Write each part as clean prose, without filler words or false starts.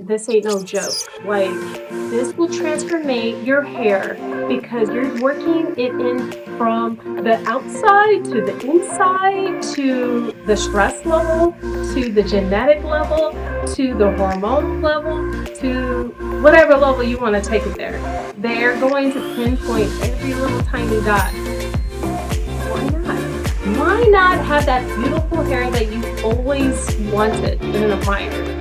this ain't no joke. Like, this will transformate your hair because you're working it in from the outside to the inside, to the stress level, to the genetic level, to the hormonal level, to whatever level you want to take it there. They're going to pinpoint every little tiny dot. Why not? Why not have that beautiful hair that you've always wanted and admired?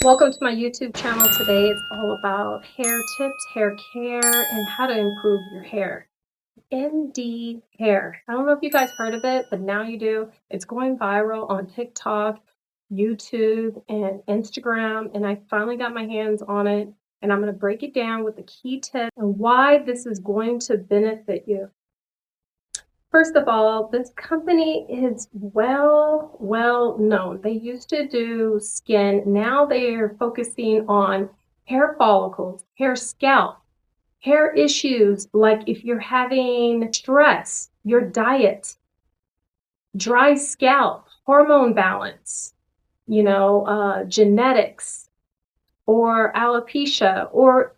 Welcome to my YouTube channel. Today it's all about hair tips, hair care, and how to improve your hair. MD Hair. I don't know if you guys heard of it, but now you do. It's going viral on TikTok, YouTube, and Instagram, and I finally got my hands on it, and I'm going to break it down with the key tips and why this is going to benefit you. First of all, this company is well known. They used to do skin. Now they are focusing on hair follicles, hair scalp, hair issues, like if you're having stress, your diet, dry scalp, hormone balance, genetics, or alopecia, or,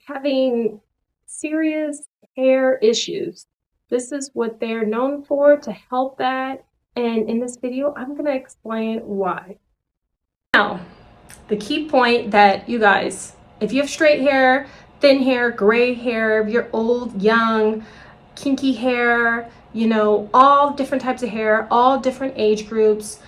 having serious hair issues. This is what they're known for, to help that. And in this video, I'm going to explain why. Now, the key point that you guys, if you have straight hair, thin hair, gray hair, if you're old, young, kinky hair, all different types of hair, all different age groups,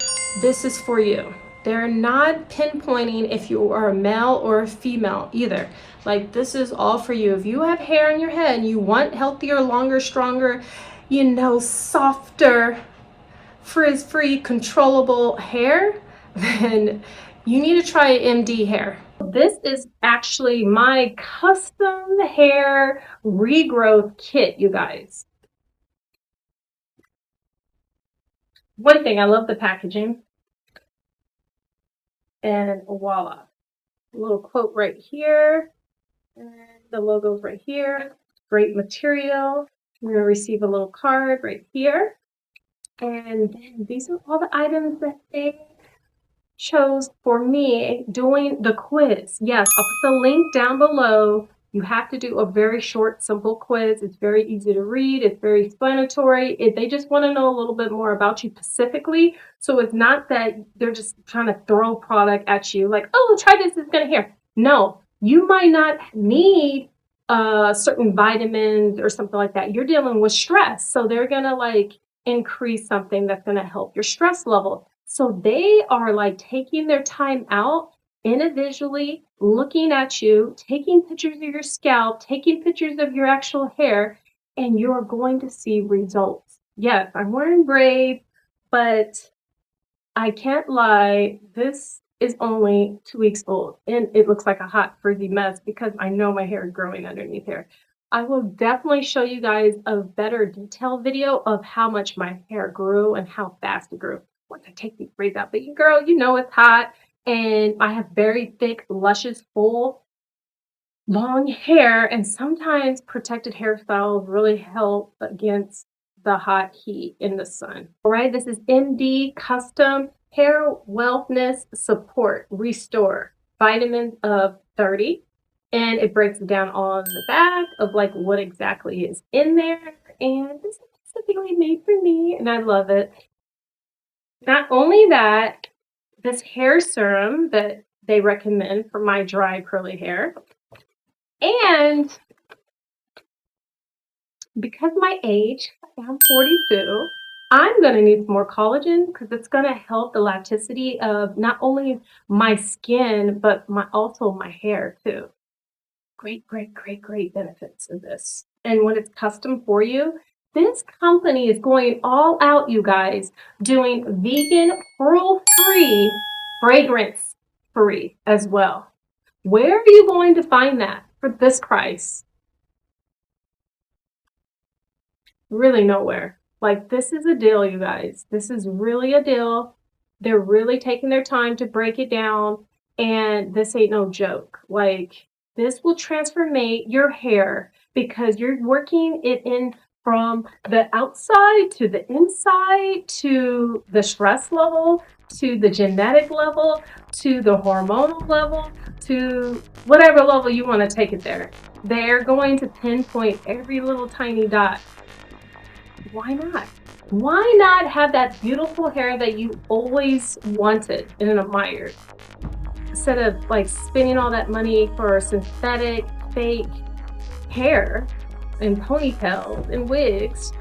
this is for you. They're not pinpointing if you are a male or a female either. Like, this is all for you. If you have hair on your head and you want healthier, longer, stronger, softer, frizz-free, controllable hair, then you need to try MD Hair. This is actually my custom hair regrowth kit, you guys. One thing, I love the packaging. And voila, a little quote right here, and the logo's right here. Great material. You're going to receive a little card right here. And then these are all the items that they chose for me doing the quiz. Yes, I'll put the link down below. You have to do a very short, simple quiz. It's very easy to read. It's very explanatory. They just want to know a little bit more about you specifically. So it's not that they're just trying to throw product at you like, oh, try this, it's going to hair. No, you might not need certain vitamins or something like that. You're dealing with stress. So they're going to increase something that's going to help your stress level. So they are taking their time out individually, looking at you, taking pictures of your scalp, taking pictures of your actual hair, and you're going to see results. Yes, I'm wearing braids, but I can't lie, this is only 2 weeks old, and it looks like a hot frizzy mess because I know my hair is growing underneath here. I will definitely show you guys a better detailed video of how much my hair grew and how fast it grew once I take these braids out. But girl, it's hot. And I have very thick, luscious, full, long hair, and sometimes protected hairstyles really help against the hot heat in the sun. All right, this is MD Custom Hair Wellness Support Restore Vitamins of 30, and it breaks it down on the back of what exactly is in there, and this is specifically made for me, and I love it. Not only that, this hair serum that they recommend for my dry curly hair. And because my age, I'm 42, I'm going to need some more collagen because it's going to help the elasticity of not only my skin, but also my hair too. Great benefits of this. And when it's custom for you, this company is going all out, you guys, doing vegan, pearl-free, fragrance-free as well. Where are you going to find that for this price? Really nowhere. This is a deal, you guys. This is really a deal. They're really taking their time to break it down, and this ain't no joke. This will transformate your hair because you're working it in from the outside to the inside, to the stress level, to the genetic level, to the hormonal level, to whatever level you want to take it there. They're going to pinpoint every little tiny dot. Why not? Why not have that beautiful hair that you always wanted and admired? Instead of like spending all that money for synthetic, fake hair and ponytails and wigs,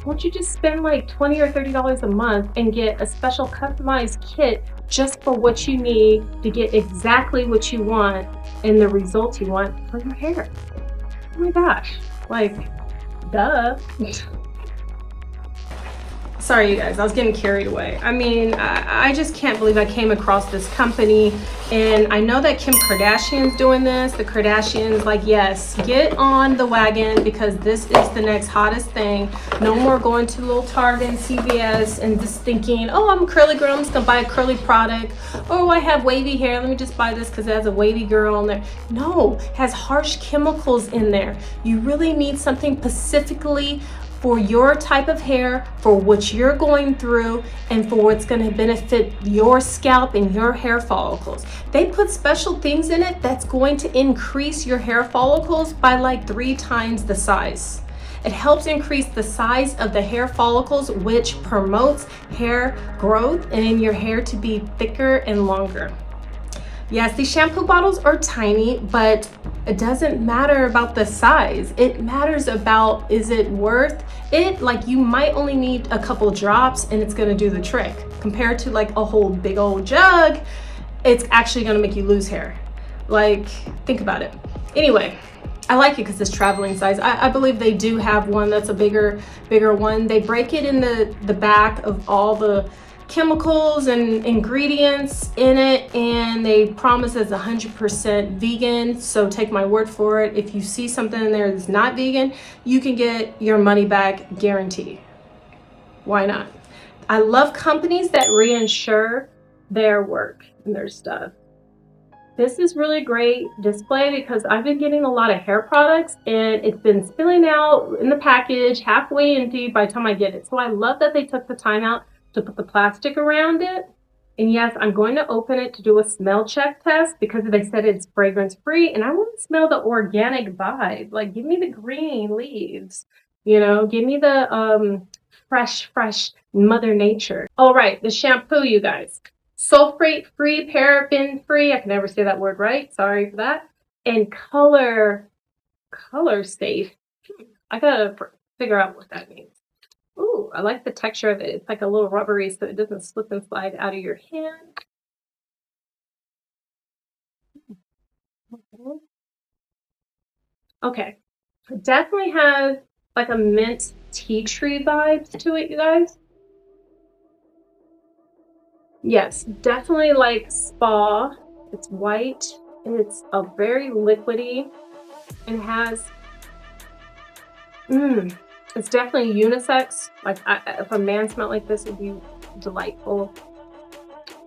won't you just spend like $20 or $30 a month and get a special customized kit just for what you need to get exactly what you want and the results you want for your hair? Oh my gosh, like, duh. Sorry, you guys, I was getting carried away. I mean, I just can't believe I came across this company. And I know that Kim Kardashian's doing this. The Kardashians, like, yes, get on the wagon because this is the next hottest thing. No more going to little Target and CVS and just thinking, oh, I'm a curly girl, I'm just gonna buy a curly product. Oh, I have wavy hair, let me just buy this because it has a wavy girl on there. No, it has harsh chemicals in there. You really need something specifically for your type of hair, for what you're going through, and for what's going to benefit your scalp and your hair follicles. They put special things in it that's going to increase your hair follicles by like 3 times the size. It helps increase the size of the hair follicles, which promotes hair growth and your hair to be thicker and longer. Yes, these shampoo bottles are tiny, but it doesn't matter about the size. It matters about, is it worth it? Like, you might only need a couple drops and it's gonna do the trick. Compared to like a whole big old jug, it's actually gonna make you lose hair. Like, think about it. Anyway, I like it because it's traveling size. I believe they do have one that's a bigger one. They break it in the back of all the chemicals and ingredients in it, and they promise it's 100% vegan, so take my word for it. If you see something in there that's not vegan, you can get your money back guarantee. Why not? I love companies that reinsure their work and their stuff. This is really great display because I've been getting a lot of hair products and it's been spilling out in the package halfway empty by the time I get it. So I love that they took the time out to put the plastic around it. And yes, I'm going to open it to do a smell check test because they said it's fragrance free and I want to smell the organic vibe. Like, give me the green leaves, you know, give me the fresh Mother Nature. All right, the shampoo, you guys. Sulfate free, paraben free. I can never say that word right. Sorry for that. And color safe. I gotta figure out what that means. Ooh, I like the texture of it. It's like a little rubbery so it doesn't slip and slide out of your hand. Okay. It definitely has like a mint tea tree vibes to it, you guys. Yes, definitely like spa. It's white and it's a very liquidy and has it's definitely unisex. Like, if a man smelled like this, it would be delightful.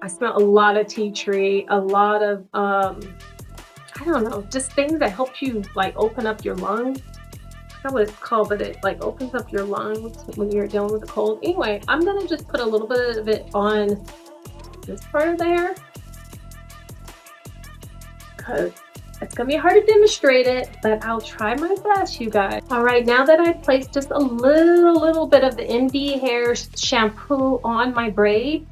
I smell a lot of tea tree, a lot of I don't know, just things that help you like open up your lungs. I forgot what it's called, but it like opens up your lungs when you're dealing with a cold. Anyway, I'm gonna just put a little bit of it on this part of the hair because it's gonna be hard to demonstrate it, but I'll try my best, you guys. All right, now that I've placed just a little bit of the MD Hair shampoo on my braid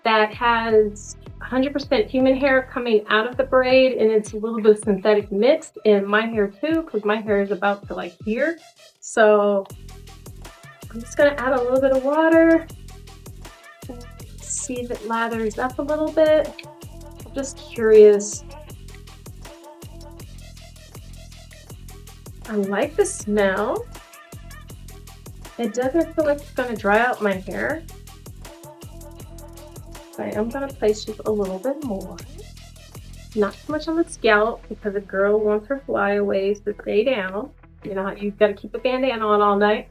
that has 100% human hair coming out of the braid, and it's a little bit of synthetic mixed in my hair too, because my hair is about to like here. So I'm just gonna add a little bit of water. See if it lathers up a little bit. I'm just curious. I like the smell. It doesn't feel like it's gonna dry out my hair. I am gonna place just a little bit more. Not too much on the scalp because a girl wants her flyaways to stay down. You know how you've got to keep a bandana on all night.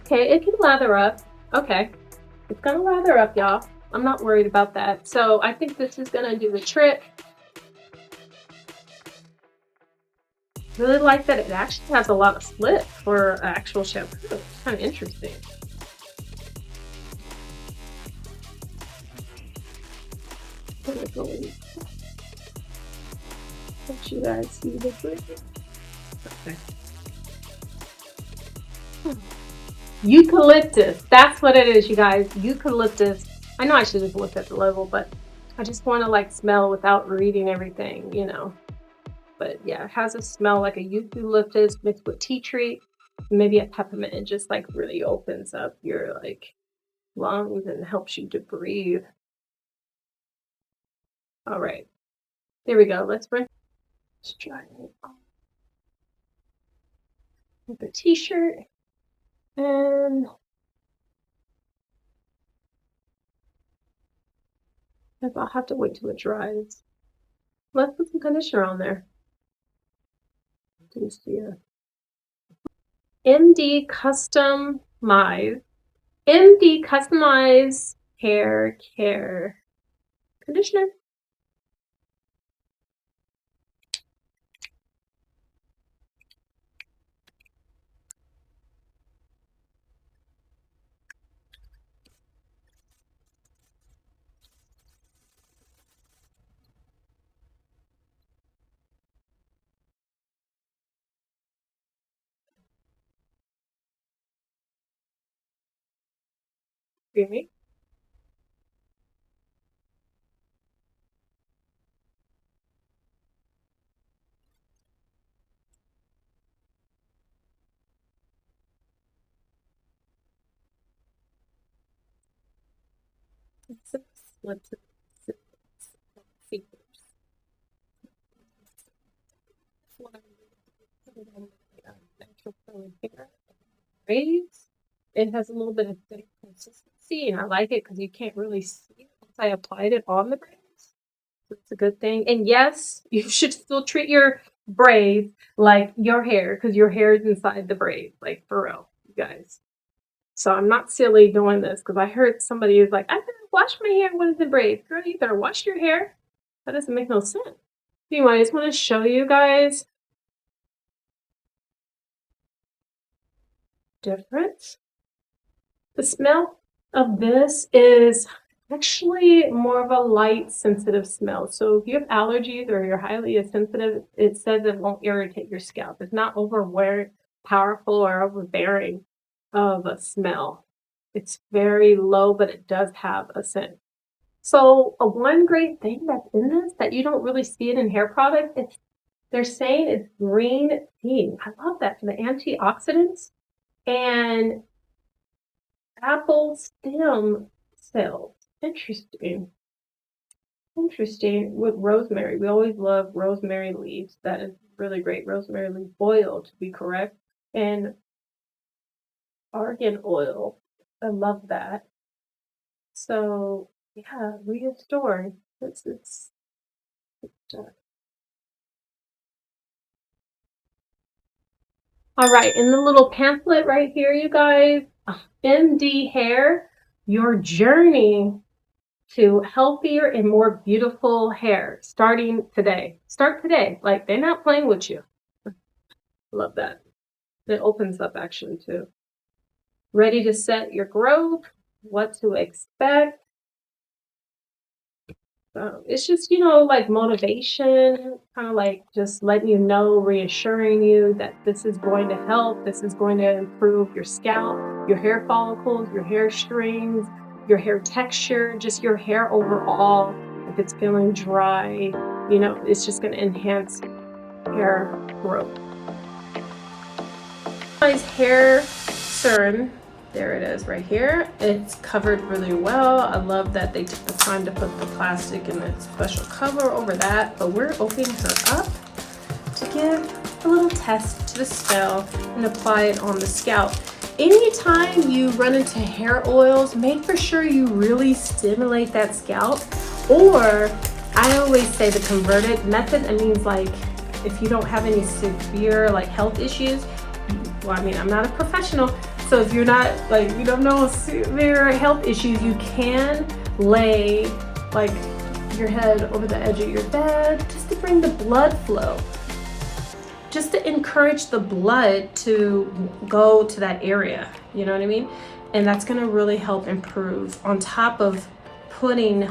Okay, it can lather up. Okay, it's gonna lather up, y'all. I'm not worried about that. So I think this is gonna do the trick. Really like that it actually has a lot of split for actual shampoo. It's kind of interesting. Let you guys see the braid. Okay. Eucalyptus. That's what it is, you guys. Eucalyptus. I know I should have looked at the label, but I just want to like smell without reading everything, you know. But yeah, it has a smell like a eucalyptus mixed with tea tree, maybe a peppermint. It just like really opens up your like lungs and helps you to breathe. All right, there we go. Let's try it on with the t-shirt, and I'll have to wait till it dries. Let's put some conditioner on there. Didn't see it. MD Customized Hair Care Conditioner. Creamy. Let's see. Natural curly hair. Braids. It has a little bit of thick consistency, and I like it because you can't really see it once I applied it on the braids. So it's a good thing. And yes, you should still treat your braids like your hair, because your hair is inside the braids, like for real, you guys. So I'm not silly doing this because I heard somebody was like, I better wash my hair when it's in braids. Girl, you better wash your hair. That doesn't make no sense. Anyway, I just want to show you guys difference. The smell of this is actually more of a light sensitive smell. So if you have allergies or you're highly sensitive, it says it won't irritate your scalp. It's not powerful or overbearing of a smell. It's very low, but it does have a scent. So one great thing that's in this that you don't really see it in hair products, they're saying it's green tea. I love that for the antioxidants and apple stem cells. Interesting. Interesting. With rosemary. We always love rosemary leaves. That is really great. Rosemary leaf oil, to be correct. And argan oil. I love that. So yeah, restore. It's all right, in the little pamphlet right here, you guys, MD Hair, your journey to healthier and more beautiful hair starting today. Start today. Like, they're not playing with you. Love that. It opens up actually too. Ready to set your growth, what to expect. It's just, you know, like motivation, kind of like just letting you know, reassuring you that this is going to help. This is going to improve your scalp, your hair follicles, your hair strings, your hair texture, just your hair overall. If it's feeling dry, you know, it's just going to enhance hair growth. Hair Serum. There it is right here. It's covered really well. I love that they took the time to put the plastic and the special cover over that. But we're opening her up to give a little test to the smell and apply it on the scalp. Anytime you run into hair oils, make for sure you really stimulate that scalp. Or I always say the converted method. It means like if you don't have any severe like health issues. Well, I mean, I'm not a professional. So if you're not, like, you don't know severe health issues, you can lay, like, your head over the edge of your bed just to bring the blood flow. just to encourage the blood to go to that area, you know what I mean? And that's gonna really help improve on top of putting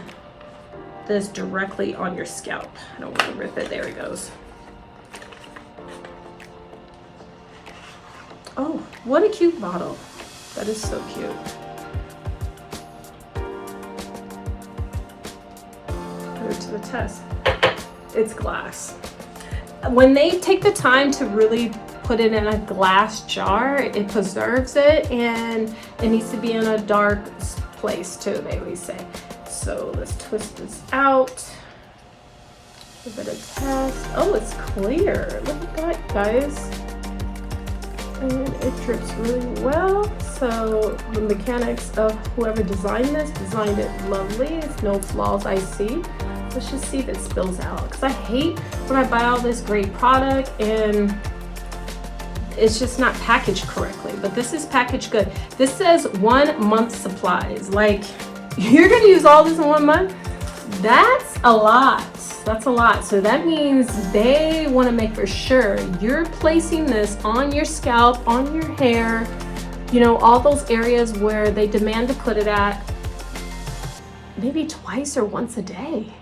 this directly on your scalp. I don't wanna rip it, there it goes. Oh, what a cute bottle. That is so cute. Put it to the test. It's glass. When they take the time to really put it in a glass jar, it preserves it, and it needs to be in a dark place too, they always say. So let's twist this out. Give it a test. Oh, it's clear. Look at that, guys. And it drips really well. So the mechanics of whoever designed this designed it lovely. It's no flaws I see. Let's just see if it spills out, because I hate when I buy all this great product and it's just not packaged correctly. But this is packaged good. This says 1 month supplies. Like, you're gonna use all this in 1 month? That's a lot. That's a lot. So that means they want to make for sure you're placing this on your scalp, on your hair, you know, all those areas where they demand to put it at, maybe twice or once a day,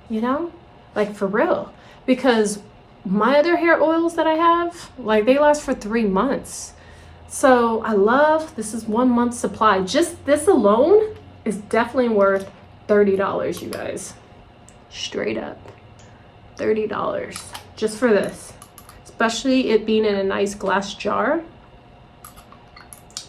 you know, like for real. Because my other hair oils that I have, like, they last for 3 months. So I love, this is 1 month supply. Just this alone is definitely worth $30, you guys. Straight up $30 just for this, especially it being in a nice glass jar.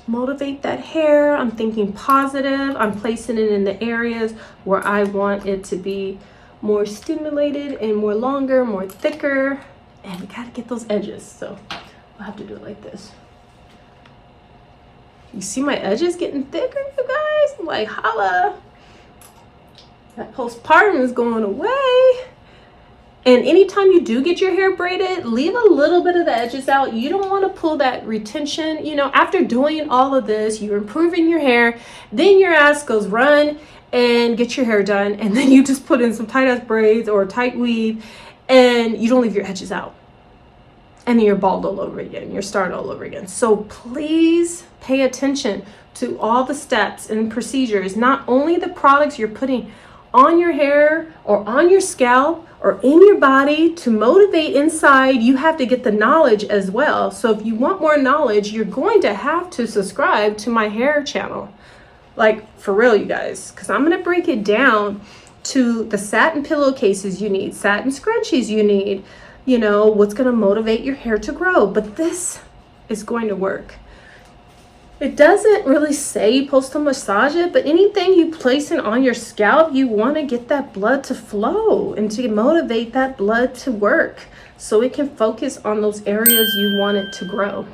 Motivate that hair. I'm thinking positive. I'm placing it in the areas where I want it to be more stimulated and more longer, more thicker, and we gotta get those edges, so I'll have to do it like this. You see my edges getting thicker, you guys? I'm like, holla. That postpartum is going away. And anytime you do get your hair braided, leave a little bit of the edges out. You don't want to pull that retention. You know, after doing all of this, you're improving your hair, then your ass goes run and get your hair done, and then you just put in some tight ass braids or a tight weave, and you don't leave your edges out. And then you're bald all over again. You're starting all over again. So please pay attention to all the steps and procedures, not only the products you're putting on your hair or on your scalp or in your body to motivate inside. You have to get the knowledge as well. So if you want more knowledge, you're going to have to subscribe to my hair channel. Like, for real, you guys, because I'm going to break it down to the satin pillowcases you need, satin scrunchies you need, you know, what's going to motivate your hair to grow. But this is going to work. It doesn't really say you're supposed to massage it, but anything you place it on your scalp, you want to get that blood to flow and to motivate that blood to work so it can focus on those areas you want it to grow.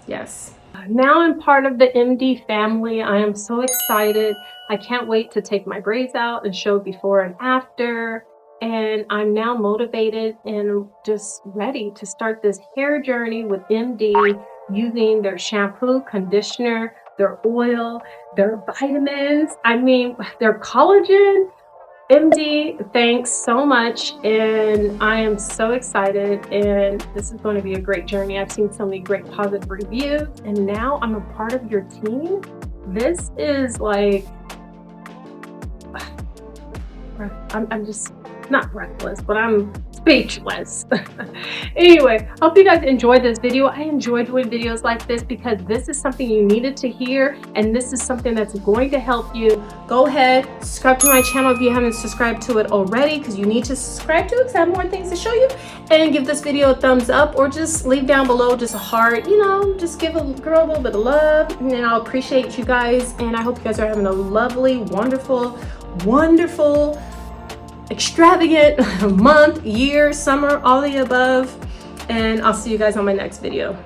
Yes. Now I'm part of the MD family. I am so excited. I can't wait to take my braids out and show before and after. And I'm now motivated and just ready to start this hair journey with MD, using their shampoo, conditioner, their oil, their vitamins, I mean, their collagen. MD, thanks so much. And I am so excited. And this is going to be a great journey. I've seen so many great positive reviews. And now I'm a part of your team. This is like, I'm just not breathless, but I'm speechless. Anyway, hope you guys enjoyed this video. I enjoy doing videos like this because this is something you needed to hear, and this is something that's going to help you. Go ahead, subscribe to my channel if you haven't subscribed to it already, because you need to subscribe to it because I have more things to show you. And give this video a thumbs up, or just leave down below just a heart, you know, just give a girl a little bit of love, and I'll appreciate you guys. And I hope you guys are having a lovely, wonderful, extravagant month, year, summer, all the above. And I'll see you guys on my next video.